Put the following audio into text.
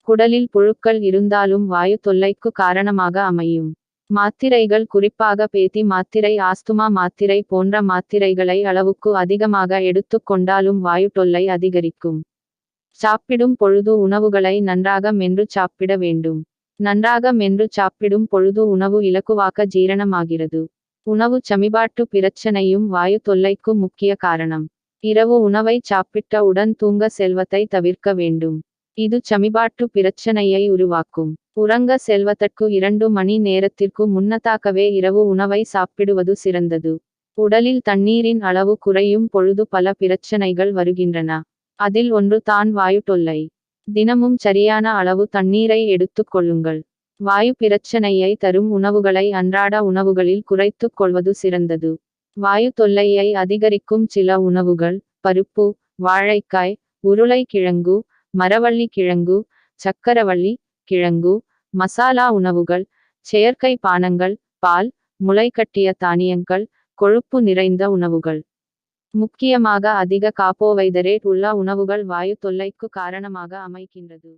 குடலில் புழுக்கள் இருந்தாலும் வாயு தொல்லைக்கு காரணமாக அமையும். மாத்திரைகள், குறிப்பாக பேதி மாத்திரை, ஆஸ்துமா மாத்திரை போன்ற மாத்திரைகளை அளவுக்கு அதிகமாக எடுத்துக் கொண்டாலும் வாயு தொல்லை அதிகரிக்கும். சாப்பிடும் பொழுது உணவுகளை நன்றாக மென்று சாப்பிட வேண்டும். நன்றாக மென்று சாப்பிடும் பொழுது உணவு இலகுவாக ஜீரணமாகிறது. உணவு சமிபாட்டு பிரச்சனையும் வாயு தொல்லைக்கு முக்கிய காரணம். இரவு உணவை சாப்பிட்ட உடன் தூங்க செல்வத்தை தவிர்க்க வேண்டும். இது சமிபாட்டு பிரச்சனையை உருவாக்கும். உறங்க செல்வதற்கு 2 மணி நேரத்திற்கு முன்னதாகவே இரவு உணவை சாப்பிடுவது சிறந்தது. உடலில் தண்ணீரின் அளவு குறையும் பொழுது பல பிரச்சனைகள் வருகின்றன. அதில் ஒன்று தான் வாயு தொல்லை. தினமும் சரியான அளவு தண்ணீரை எடுத்துக் கொள்ளுங்கள். வாயு பிரச்சனையை தரும் உணவுகளை அன்றாட உணவுகளில் குறைத்துக் கொள்வது சிறந்தது. வாயு தொல்லையை அதிகரிக்கும் சில உணவுகள்: பருப்பு, வாழைக்காய், உருளைக்கிழங்கு, மரவள்ளி கிழங்கு, சக்கரவள்ளி கிழங்கு, மசாலா உணவுகள், செயற்கை பானங்கள், பால், முளைக்கட்டிய தானியங்கள், கொழுப்பு நிறைந்த உணவுகள். முக்கியமாக அதிக கார்போஹைட்ரேட் உள்ள உணவுகள் வாயு தொல்லைக்கு காரணமாக அமைகின்றது.